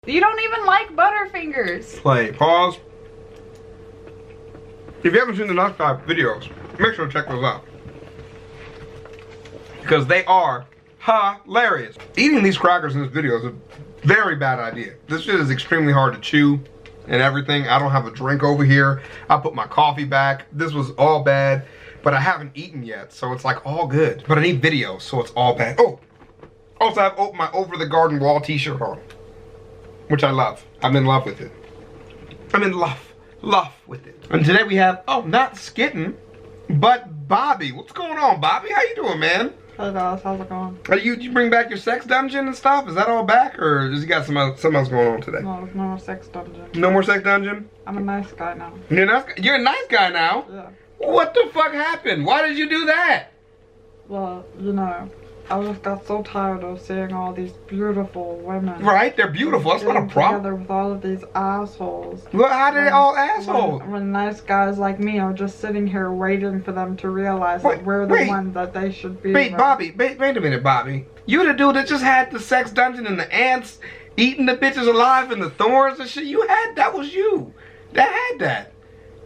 You don't even like Butterfingers. Play. Pause. If you haven't seen the Nice Guy videos, make sure to check those out. Because they are hilarious. Eating these crackers in this video is a very bad idea. This shit is extremely hard to chew and everything. I don't have a drink over here. I put my coffee back. This was all bad, but I haven't eaten yet, so it's like all good. But I need video, so it's all bad. Oh, also I have my Over the Garden Wall t-shirt on, which I love. I'm in love with it. I'm in love with it. And today we have, oh, not Skitten, but Bobby. What's going on, Bobby? How you doing, man? Hey guys, how's it going? You bring back your sex dungeon and stuff? Is that all back, or does you got something else going on today? No, there's no more sex dungeon. No more sex dungeon? I'm a nice guy now. You're a nice guy now? Yeah. What the fuck happened? Why did you do that? Well, you know, I just got so tired of seeing all these beautiful women. Right, they're beautiful. That's not a problem. Together with all of these assholes. Well, how are they all assholes? When nice guys like me are just sitting here waiting for them to realize that we're the one that they should be. Wait, Bobby, wait a minute, Bobby. You the dude that just had the sex dungeon and the ants eating the bitches alive and the thorns and shit. That was you. That had that.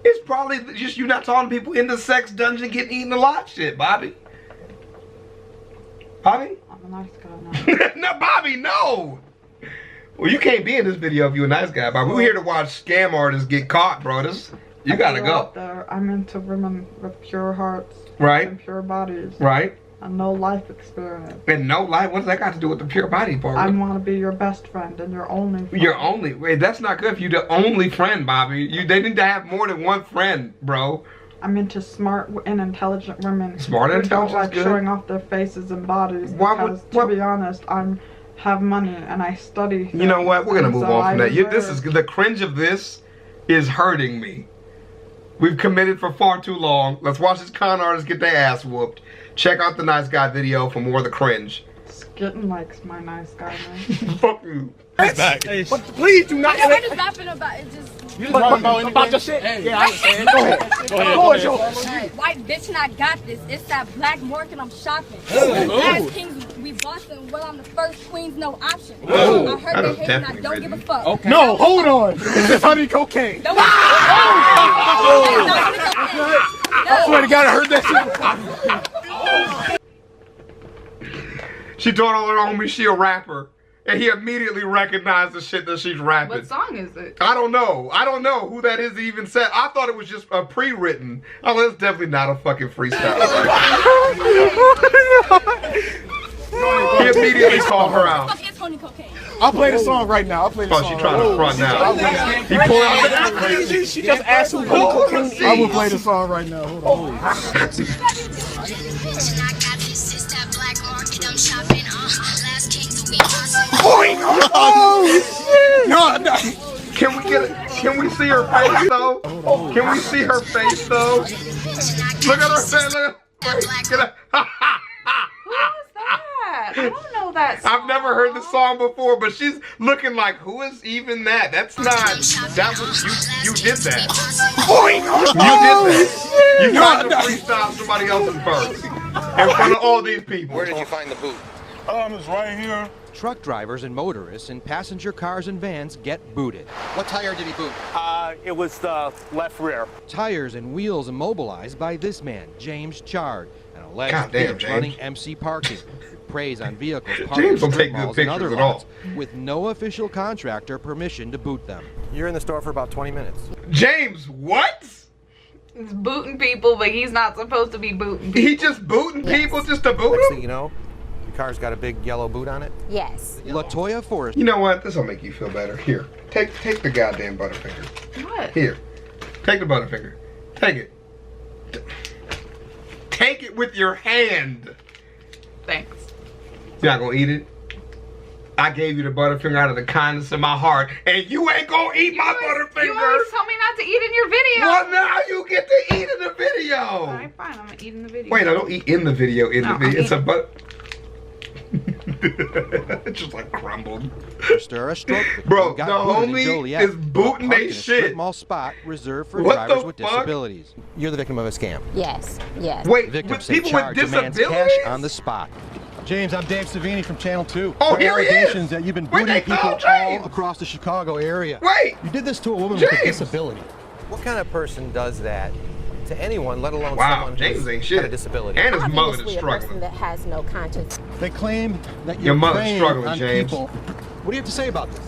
It's probably just you not talking to people in the sex dungeon getting eaten alive shit, Bobby. Bobby? I'm a nice guy now. No, Bobby, no! Well, you can't be in this video if you're a nice guy, Bobby. We're here to watch scam artists get caught, bro. You gotta go. Out there, I'm into women with pure hearts. Right. And pure bodies. Right. And no life experience. And no life? What's that got to do with the pure body part? I want to be your best friend and your only friend. Your only? Wait, that's not good if you're the only friend, Bobby. They need to have more than one friend, bro. I'm into smart and intelligent women. Smart and intelligent who don't like good. showing off their faces and bodies. Because, to be honest, have money and I study things. You know what? We're gonna move on from that. The cringe of this is hurting me. We've committed for far too long. Let's watch this con artist get their ass whooped. Check out the nice guy video for more of the cringe. Skitten likes my nice guy, man. Fuck you. Back. But please do not. We're just rapping about it. Just. You just about your shit? Hey. Yeah, I understand. Go ahead. Hey, white bitch and I got this. It's that black market I'm shopping. As kings, we bustin'. Well, I'm the first queen's no option. I heard they hate and I don't give a fuck. Okay. No, hold on. This is honey cocaine. No, I swear to God, I heard that shit. She told all her homies she a rapper. And he immediately recognized the shit that she's rapping. What song is it? I don't know. I don't know who that is that even said. I thought it was just a pre-written. Oh, that's definitely not a fucking freestyle. He immediately called her out. I'll play the song right now. Oh, she's trying to front now. He pulled out. She just asked who cocaine. I will play the song right now. Hold on. Oh, no. Can we see her face though? Can we see her face though? Look at her face. Look at her. Who is that? I don't know that song. I've never heard the song before, but she's looking like, who is even that? That's not. That was you. You did that. You did that. You tried to freestyle somebody else's verse in front of all these people. Where did you find the boot? It's right here. Truck drivers and motorists in passenger cars and vans get booted. What tire did he boot? It was the left rear. Tires and wheels immobilized by this man, James Chard, an alleged thief running MC parking. Preys on vehicles parked in strip malls and other lots with no official contractor permission to boot them. You're in the store for about 20 minutes. James, what? He's booting people, but he's not supposed to be booting people. He just booting people just to boot Next them? thing you know, your car's got a big yellow boot on it. Yes. LaToya Forrest. You know what? This'll make you feel better. Here, take the goddamn Butterfinger. What? Here, take the Butterfinger. Take it. Take it with your hand. Thanks. You're not gonna eat it? I gave you the Butterfinger out of the kindness of my heart, and you ain't gonna eat my Butterfinger. You always tell me not to eat in your video. Well, now you get to eat in the video. Alright, fine. I'm gonna eat in the video. Wait, I don't eat in the video. It's a but. It's just like crumbled. Stir a stroke. Bro, the homie is booting they shit. Mall spot reserved for What drivers the with fuck? disabilities. You're the victim of a scam. Yes. Yes. Wait, Victim with say people with Chard demands disabilities? cash on the spot. James, I'm Dave Savini from Channel 2. Oh, here he is! Allegations that you've been Wait, booting people all James! across the Chicago area. Wait! You did this to a woman James! with a disability. What kind of person does that to anyone, let alone Wow, someone James who's ain't got shit. a disability? And his mother is Obviously, a struggling. person that has no conscience. They claim that Your you're mother's preying struggling, on James. people. What do you have to say about this?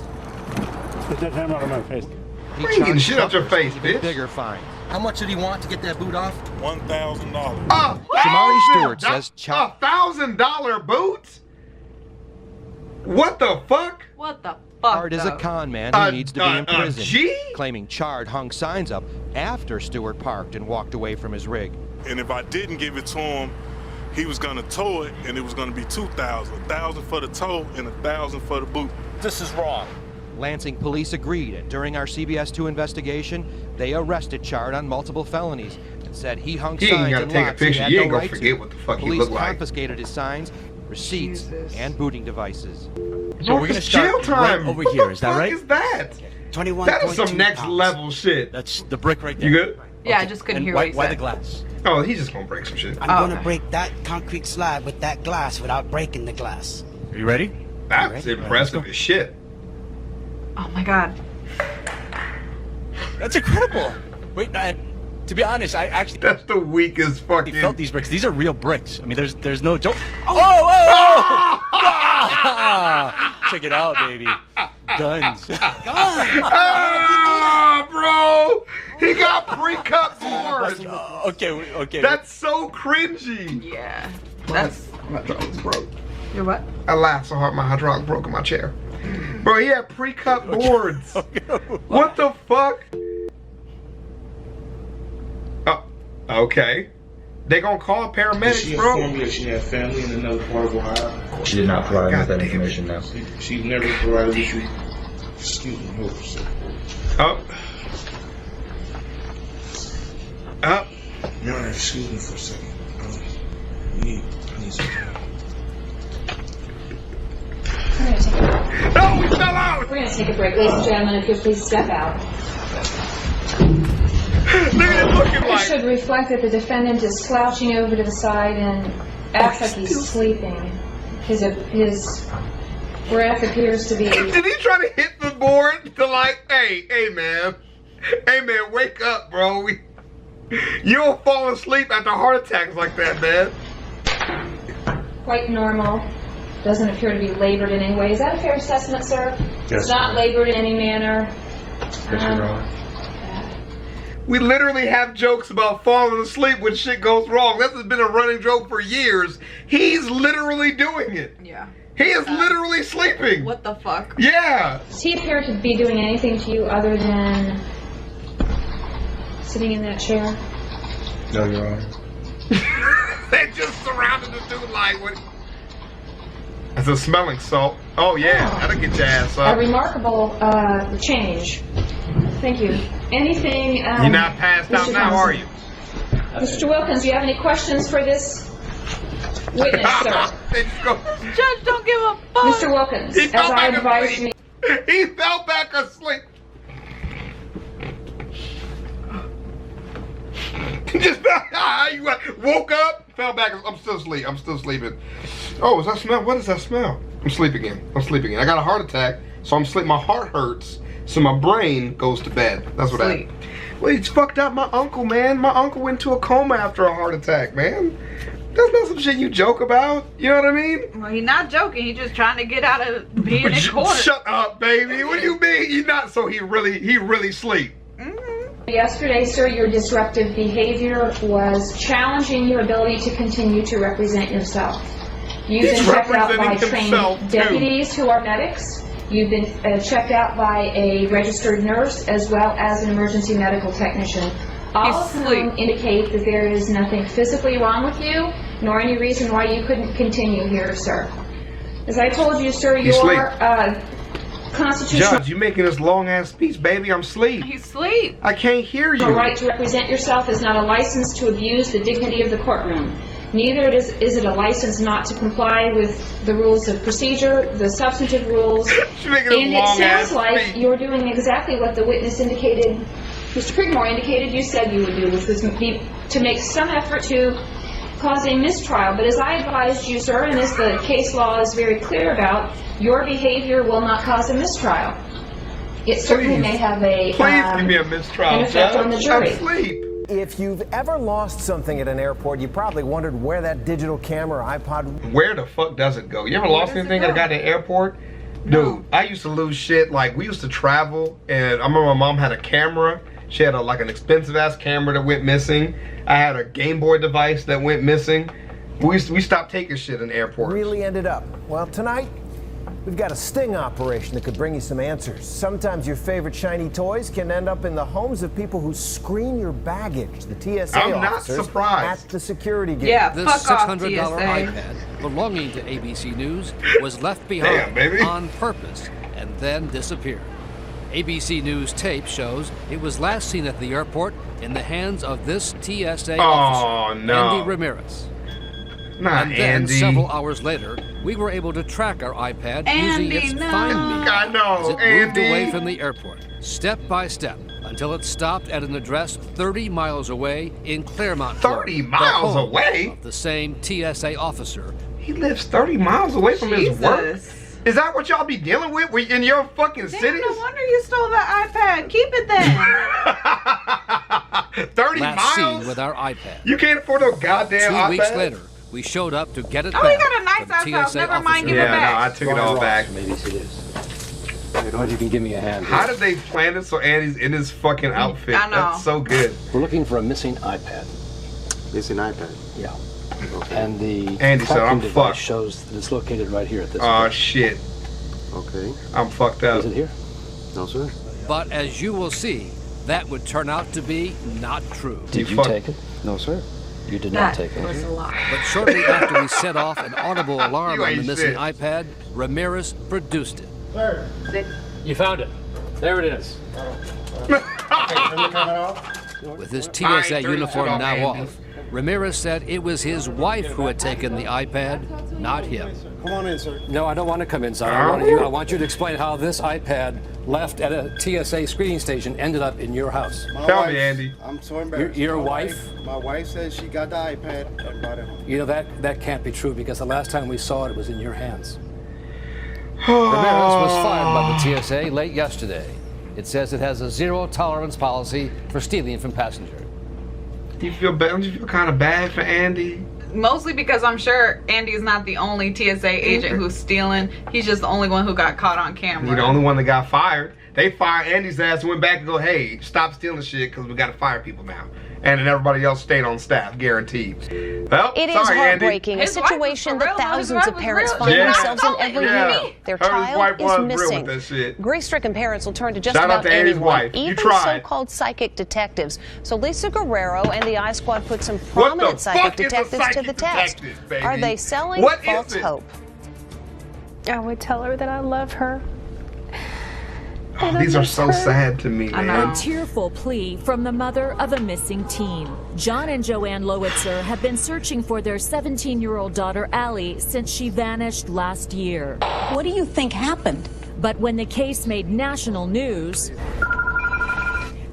Get that hammer out of my face. He Bring charged shit out your face, even bitch. bigger fine. How much did he want to get that boot off? $1,000. Shamari Stewart says $1,000 boots? What the fuck? What the fuck? Chard is a though? con man who needs to be in prison. G? Claiming Chard hung signs up after Stewart parked and walked away from his rig. And if I didn't give it to him, he was gonna tow it, and it was gonna be $2,000. $1,000 for the tow and $1,000 for the boot. This is wrong. Lansing police agreed, and during our CBS 2 investigation, they arrested Chard on multiple felonies and said he hung He ain't signs gotta in take a lots he picture. had You no ain't gonna right forget to. what the fuck he Police looked like. confiscated his signs, receipts, Jesus. and booting devices. So we're gonna start jail time. right over what here. the Is that fuck right? is that? 21. That is some next level shit. That's the brick right there. You good? Yeah, I just couldn't And hear why, what he why said. the glass? Oh, he's just gonna break some shit. I'm gonna break that concrete slab with that glass without breaking the glass. Are you ready? That's impressive as shit. Oh my god. That's incredible. Wait, no, to be honest, I actually That's the weakest fucking. felt these bricks. These are real bricks. I mean, there's no joke. Oh! Check it out, baby. Guns. Ah, bro! He got pre-cut boards. Okay. That's so cringy. Yeah. That's. My hydraulics broke. You're what? I laughed so hard my hydraulic broke in my chair. Bro, he had pre-cut boards. What the fuck? Oh, okay. They gonna call paramedics, bro. That she had family in another part of Ohio? She did not provide us that information, no. She never provided with you. Excuse me, hold on a second. Up. Up. Your Honor, excuse me for a second. I need some time. We're gonna take a break. No, we fell out! We're gonna take a break. Ladies and gentlemen, if you'll please step out. Look at it looking It like. should reflect that the defendant is slouching over to the side and acts like he's sleeping. His breath appears to be... Did he try to hit the board to like, hey man, wake up, bro. You don't fall asleep after heart attacks like that, man. quite normal. Doesn't appear to be labored in any way. Is that a fair assessment, sir? Yes, It's not labored in any manner. We literally have jokes about falling asleep when shit goes wrong. This has been a running joke for years. He's literally doing it. Yeah. He is literally sleeping. What the fuck? Yeah. Does he appear to be doing anything to you other than sitting in that chair? No, Your Honor. They just surrounded the dude like what? That's a smelling salt. Oh yeah, that'll get your ass A up. remarkable change. Thank you. Anything? You're not passed out Mr. now, Thompson? are you? Mr. Wilkins, do you have any questions for this witness, sir? Judge, don't give a fuck. Mr. Wilkins, He as fell I back advised asleep. you. He fell back asleep. Just you woke up, fell back. I'm still asleep. I'm still sleeping. Oh, is that smell? What is that smell? I'm sleeping again. I got a heart attack, so I'm sleeping. My heart hurts, so my brain goes to bed. That's what happened. Well, it's fucked up. My uncle, man. My uncle went into a coma after a heart attack, man. That's not some shit you joke about. You know what I mean? Well, he's not joking. He's just trying to get out of being in court. Shut up, baby. What do you mean? You're not. So he really sleep. Yesterday, sir, your disruptive behavior was challenging your ability to continue to represent yourself. You've been checked out by trained deputies who are medics. You've been checked out by a registered nurse as well as an emergency medical technician. All of whom indicate that there is nothing physically wrong with you, nor any reason why you couldn't continue here, sir. As I told you, sir, your constitutional... Judge, you making this long-ass speech, baby. I'm asleep. He's asleep. I can't hear you. The right to represent yourself is not a license to abuse the dignity of the courtroom. Neither is it a license not to comply with the rules of procedure, the substantive rules. And it sounds like you're doing exactly what the witness indicated, Mr. Prigmore indicated you said you would do, which was to make some effort to cause a mistrial. But as I advised you, sir, and as the case law is very clear about, your behavior will not cause a mistrial. It certainly may have a give me a mistrial, an effect on the jury. I'm asleep. If you've ever lost something at an airport, you probably wondered where that digital camera or iPod... Where the fuck does it go? You ever lost anything at a goddamn airport? Dude, I used to lose shit. Like, we used to travel, and I remember my mom had a camera. She had like an expensive-ass camera that went missing. I had a Game Boy device that went missing. We stopped taking shit in airports. Really ended up. Well, tonight, we've got a sting operation that could bring you some answers. Sometimes your favorite shiny toys can end up in the homes of people who screen your baggage. The TSA I'm not officers surprised. at the security gate. Yeah, This fuck off, $600 TSA. iPad belonging to ABC News was left behind on purpose and then disappeared. ABC News tape shows it was last seen at the airport in the hands of this TSA officer, Andy Ramirez. Not and then Andy. several hours later, we were able to track our iPad using its Find Me I know, as it moved away from the airport, step by step, until it stopped at an address 30 miles away in Claremont, 30 Florida, miles the home away? of the same TSA officer. He lives 30 miles away from his work? Is that what y'all be dealing with in your fucking cities? No wonder you stole that iPad. Keep it then. 30 Last miles? seen with our iPad. You can't afford no goddamn 2 iPad? weeks later, we showed up to get it Oh, back. he got a nice from ass house. TSA Never mind, give it Yeah, back. no, I took it all back. Maybe it is. I don't know if you can give me a hand. How did they plan it so Andy's in his fucking outfit? I know. That's so good. We're looking for a missing iPad. Missing iPad? Yeah. And the Andy said, tracking I'm device fucked. shows that it's located right here at this Oh, address. shit. Okay. I'm fucked up. Is it here? No, sir. But as you will see, that would turn out to be not true. Did you take it? No, sir. You did not take it. was a lie. But shortly after we set off an audible alarm You on the ain't missing shit. iPad, Ramirez produced it. Sir, you found it. There it is. With his I TSA ain't turning uniform shit off, now Andy. off, Ramirez said it was his wife who had taken the iPad, not him. Come on in, sir. No, I don't want to come inside. I want you to explain how this iPad left at a TSA screening station ended up in your house. Tell me, Andy. I'm so embarrassed. Your wife? My wife says she got the iPad and brought it home. You know, that can't be true because the last time we saw it, it was in your hands. Ramirez was fired by the TSA late yesterday. It says it has a zero-tolerance policy for stealing from passengers. Do you feel bad? Don't you feel kind of bad for Andy? Mostly because I'm sure Andy's not the only TSA agent who's stealing. He's just the only one who got caught on camera. You're the only one that got fired. They fired Andy's ass and went back and go, hey, stop stealing shit because we got to fire people now. And then everybody else stayed on staff, guaranteed. Well, It is sorry, heartbreaking, Andy. a situation that thousands of parents real. find Yeah. themselves in every year. Their Her child wife is was real missing. with that shit. Grief-stricken parents will turn to just Shout out about to Andy's anyone, wife. You even tried. so-called psychic detectives. So Lisa Guerrero and the I Squad put some What the prominent psychic fuck is a detectives to psychic the test. detective, baby? Are they selling What is false it? hope? I would tell her that I love her. Oh, these are so sad to me, man. A tearful plea from the mother of a missing teen. John and Joanne Lowitzer have been searching for their 17-year-old daughter, Allie, since she vanished last year. What do you think happened? But when the case made national news,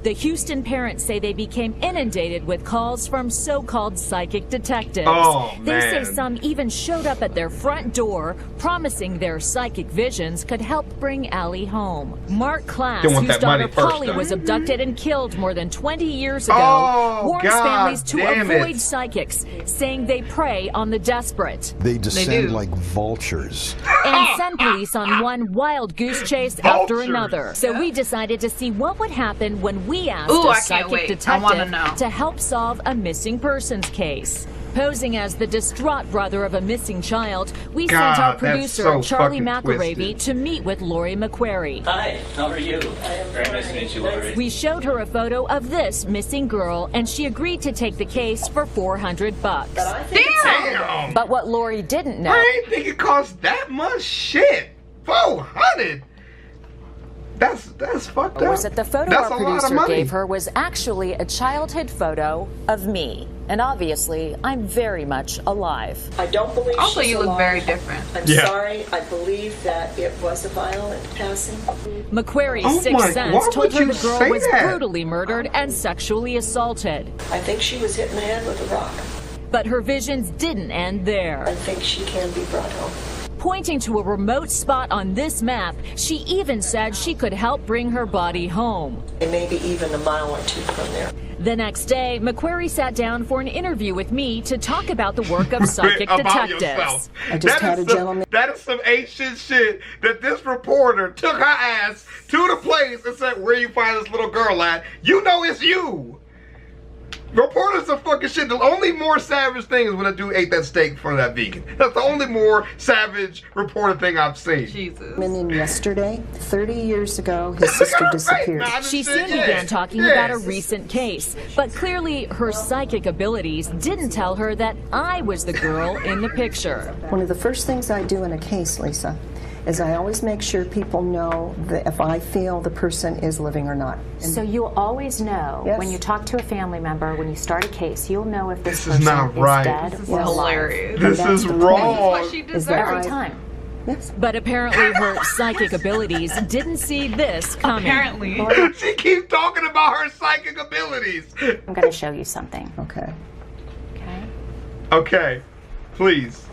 the Houston parents say they became inundated with calls from so-called psychic detectives. Oh, They say man. some even showed up at their front door, promising their psychic visions could help bring Allie home. Mark Klass, They want whose that money daughter first, Polly though. was abducted and killed more than 20 years ago, Oh, warns God families to damn avoid it. psychics, saying they prey on the desperate. They descend do. like vultures. And send police on one wild goose chase after another. So we decided to see what would happen when we asked Ooh, a I can't psychic wait. I detective wanna know. to help solve a missing persons case. Posing as the distraught brother of a missing child, we sent our God, that's producer, so Charlie fucking McElravy, twisted. to meet with Lori McQuarrie. Hi, how are you? Very nice to meet you, Lori. We showed her a photo of this missing girl, and she agreed to take the case for $400. Damn! But what Lori didn't know. I ain't think it cost that much shit. 400. That's fucked up. Was that the photo That's our a lot of producer money. gave her was actually a childhood photo of me. And obviously, I'm very much alive. I don't believe Also, she's you look alive. very different. I'm Yeah. sorry. I believe that it was a violent passing. McQuarrie's Oh sixth my- sense why told would her you the girl say was that? brutally murdered and sexually assaulted. I think she was hit in the head with a rock. But her visions didn't end there. I think she can be brought home. Pointing to a remote spot on this map, she even said she could help bring her body home. And maybe even a mile or two from there. The next day, McQuarrie sat down for an interview with me to talk about the work of psychic detectives. I just had a gentleman. That is some ancient shit that this reporter took her ass to the place and said, where you find this little girl at? You know it's you. Reporters are fucking shit. The only more savage thing is when a dude ate that steak in front of that vegan. That's the only more savage reporter thing I've seen. Jesus. In yesterday, 30 years ago, his sister disappeared. She soon began talking about a recent case, but clearly her psychic abilities didn't tell her that I was the girl in the picture. One of the first things I do in a case, Lisa, is I always make sure people know that if I feel the person is living or not. So you'll always know when you talk to a family member, when you start a case, you'll know if this person is dead or alive. This is wrong. What she deserves. Every time. Yes. But apparently her psychic abilities didn't see this coming. Apparently. She keeps talking about her psychic abilities. I'm going to show you something. Okay. Okay. Please.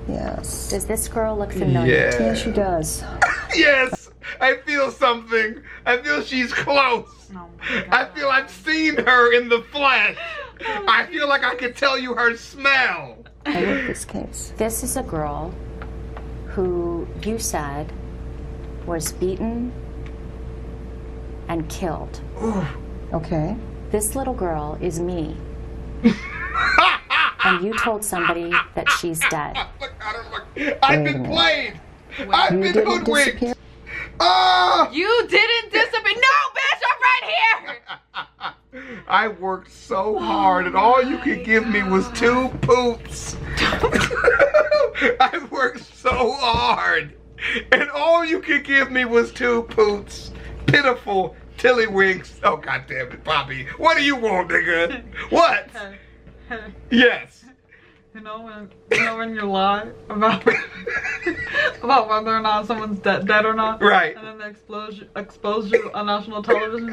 Yes. Does this girl look familiar? Yeah, she does. Yes. I feel something. I feel she's close. I feel I've seen her in the flesh. I feel like I can tell you her smell. I work this case. This is a girl who you said was beaten and killed. Okay. This little girl is me. And you told somebody that she's dead. I've been played. I've been hoodwinked. You didn't disappear. No, bitch, I'm right here. I worked so hard and all you could give me was 2 poops. I worked so hard and all you could give me was 2 poops. Pitiful tiddlywinks. Oh, God damn it, Poppy. What do you want, nigga? What? Yes. You know when you lie about about whether or not someone's dead or not, right? And then they expose you on national television.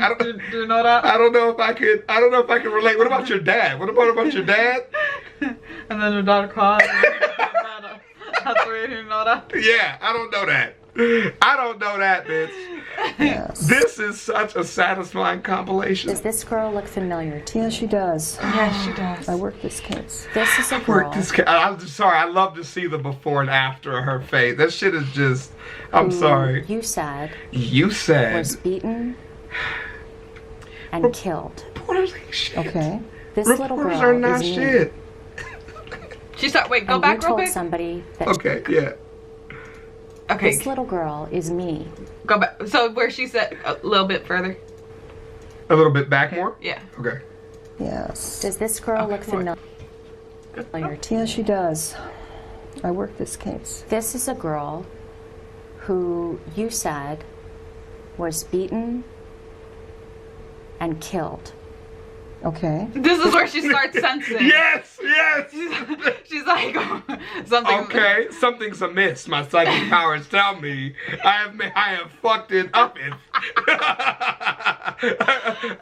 Do you know that? I don't know if I could. I don't know if I can relate. What about your dad? What about your dad? And then your daughter cries. That's weird. You know that? Yeah, I don't know that. I don't know that, bitch. Yes. This is such a satisfying compilation. Does this girl look familiar to you? Yes, she does. Yes, she does. I work this case. This is a girl. I'm just sorry. I love to see the before and after of her face. That shit is just. I'm sorry. You said. Was beaten and killed. Reporters ain't shit. Okay. This little girl are not is shit. She said, "Wait, go and back you real told quick." Somebody that Okay. Yeah. Okay. This little girl is me. Go back. So where she said a little bit further. A little bit back more. Yeah. Okay. Yes. Does this girl look familiar to you? Yes, she does. I work this case. This is a girl who you said was beaten and killed. Okay. This is where she starts sensing. Yes. She's like, something. Okay, something's amiss. My psychic powers tell me I have fucked it up.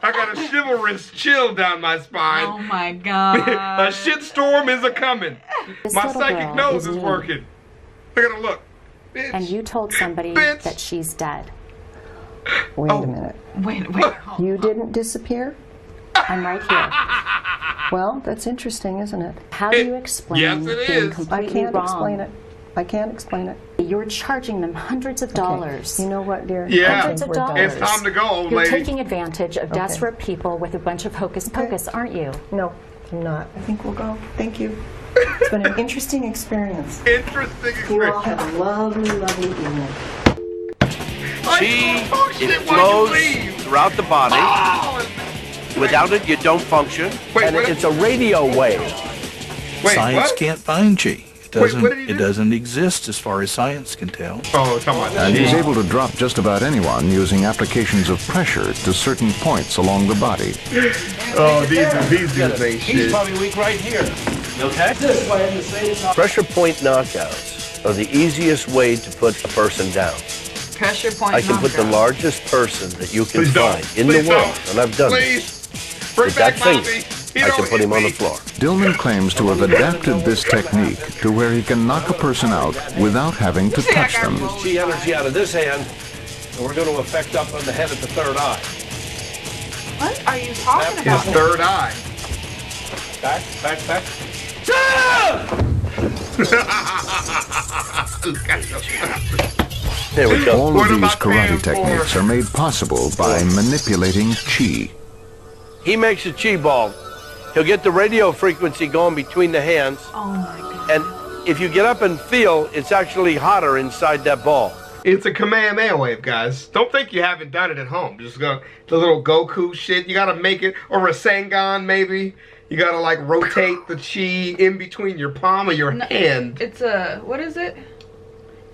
I got a chivalrous chill down my spine. Oh my God. A shitstorm is a coming. My psychic girl nose is me. working. Look at her look. Bitch. And you told somebody Bitch. that she's dead. Wait a minute. Wait. You didn't disappear? I'm right here. Well, that's interesting, isn't it? How do you explain Yes, it being is. completely I can't wrong? explain it. I can't explain it. You're charging them hundreds of dollars. You know what, dear? Yeah. Hundreds of We're done. dollars. It's time to go, old You're lady. taking advantage of desperate people with a bunch of hocus pocus, aren't you? No, I'm not. I think we'll go. Thank you. It's been an interesting experience. Interesting You all experience. have a lovely, lovely evening. She Flows throughout the body. Without it, you don't function. Wait, what? It's a radio wave. Wait, Science what? can't find G. It Wait, doesn't. what did he It do? doesn't exist as far as science can tell. Oh, come on. And he's able to drop just about anyone using applications of pressure to certain points along the body. Oh, these dudes ain't He's shit. probably weak right here. You okay? Pressure point knockouts are the easiest way to put a person down. Pressure point. I can put the knockout. largest person that you can Please don't. find in Please the world, don't. and I've done it. Please. Bring With back that finger. Bobby. I should put him on the floor. Dillman claims to have adapted this technique to where he can knock a person out without having to touch them. Chi energy out of this hand, and we're going to affect up on the head at the third eye. What are you talking about? His third eye. Back. There we go. All of these karate techniques are made possible by manipulating chi. He makes a chi ball. He'll get the radio frequency going between the hands. Oh my God. And if you get up and feel, it's actually hotter inside that ball. It's a Kamehameha wave, guys. Don't think you haven't done it at home. Just go the little Goku shit. You gotta make it, or Rasengan maybe. You gotta like rotate the chi in between your palm of your hand. It's a, what is it?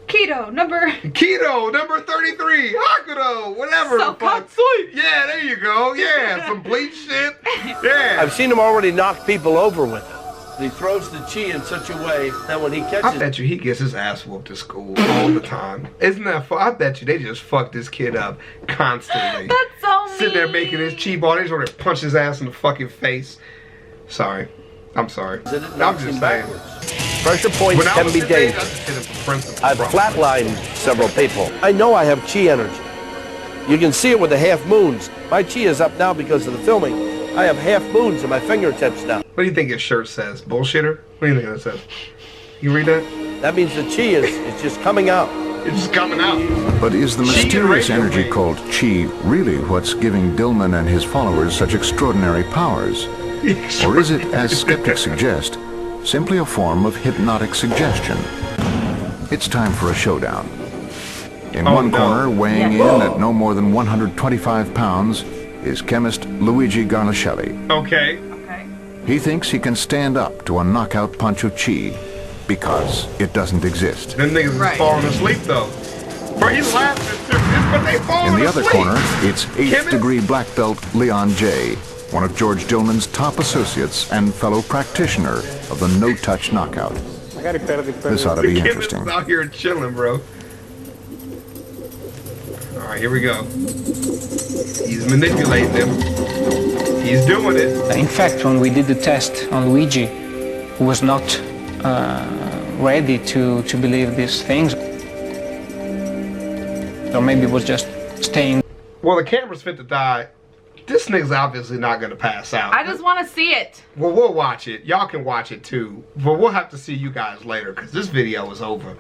Keto number 33. Hakudo, whatever. So Katsui. Yeah, there you go. Yeah, some bleach shit. Yeah. I've seen him already knock people over with it. He throws the chi in such a way that when he catches I bet you he gets his ass whooped at school all the time. Isn't that fun? I bet you they just fuck this kid up constantly. That's so mean. Sitting there making his chi ball. They just want to punch his ass in the fucking face. Sorry. I'm sorry. I'm just saying. Pressure points can be dangerous. I've flatlined several people. I know I have chi energy. You can see it with the half moons. My chi is up now because of the filming. I have half moons in my fingertips now. What do you think his shirt says? Bullshitter? What do you think that says? You read that? That means the chi is just coming out. It's just coming out. But is the mysterious energy called chi really what's giving Dillman and his followers such extraordinary powers? Or is it, as skeptics suggest, simply a form of hypnotic suggestion? It's time for a showdown. In one corner, weighing in at no more than 125 pounds, is chemist Luigi Garnaschelli. Okay. He thinks he can stand up to a knockout punch of chi because it doesn't exist. Them niggas is falling asleep though. Bro, he's laughing too, but they falling In the other asleep. corner, it's 8th degree black belt Leon J., one of George Dillman's top associates and fellow practitioner of the no-touch knockout. This ought to be interesting. Chemist out here chilling, bro. All right, here we go. He's manipulating them. He's doing it. In fact, when we did the test on Luigi, who was not ready to believe these things, or maybe was just staying. Well, the camera's fit to die. This nigga's obviously not gonna pass out. I just want to see it. Well, we'll watch it. Y'all can watch it too. But we'll have to see you guys later because this video is over.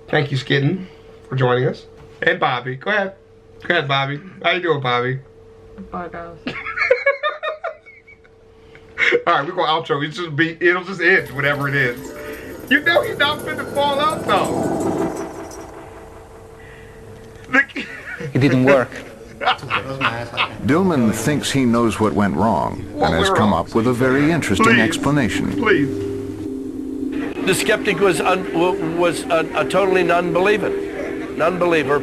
Thank you, Skitten, for joining us. And Bobby. Go ahead. Go ahead, Bobby. How you doing, Bobby? Bye, guys. Alright, we're gonna outro. It'll just end, whatever it is. You know he's not finna fall out though. It didn't work. Dillman thinks he knows what went wrong and has come up with a very interesting explanation. Please. The skeptic was a totally non-believer.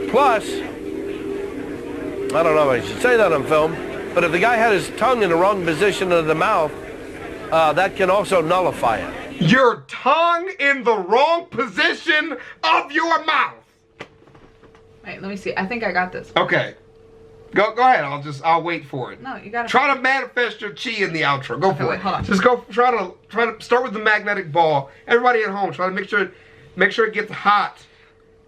Plus, I don't know if I should say that on film, but if the guy had his tongue in the wrong position of the mouth, that can also nullify it. Your tongue in the wrong position of your mouth. Wait, let me see. I think I got this. Okay. Go ahead. I'll wait for it. No, you gotta try to manifest your chi in the outro. Go for it. Hold on. Just go. Try to start with the magnetic ball. Everybody at home, try to make sure it gets hot.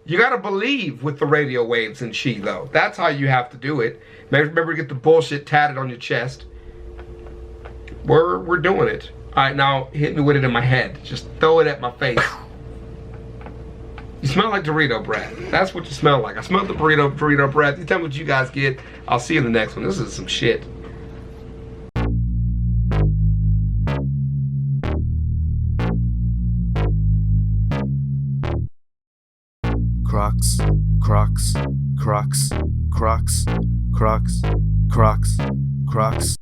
You gotta believe with the radio waves and chi though. That's how you have to do it. Remember to get the bullshit tatted on your chest. We're doing it. All right, now hit me with it in my head. Just throw it at my face. You smell like Dorito breath. That's what you smell like. I smell the burrito breath. You tell me what you guys get. I'll see you in the next one. This is some shit. Crocs, Crocs, Crocs, Crocs, Crocs, Crocs, Crocs,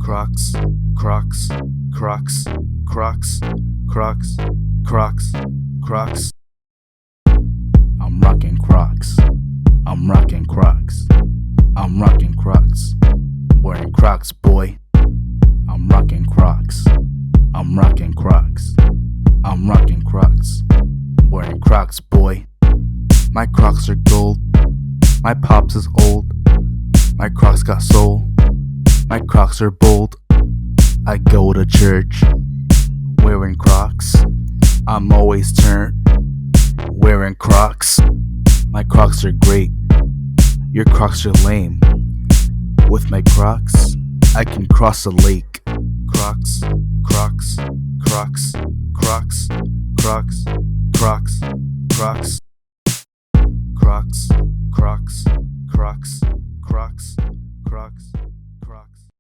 Crocs, Crocs, Crocs, Crocs, Crocs, Crocs, Crocs. I'm rocking Crocs. I'm rocking Crocs. I'm rocking Crocs. Wearing Crocs, boy. I'm rocking Crocs. I'm rocking Crocs. I'm rocking Crocs. Wearing Crocs, boy. My Crocs are gold. My pops is old. My Crocs got soul. My Crocs are bold. I go to church wearing Crocs. I'm always turned wearing Crocs. My Crocs are great. Your Crocs are lame. With my Crocs, I can cross a lake. Crocs, Crocs, Crocs, Crocs, Crocs, Crocs, Crocs, Crocs, Crocs, Crocs, Crocs, Crocs.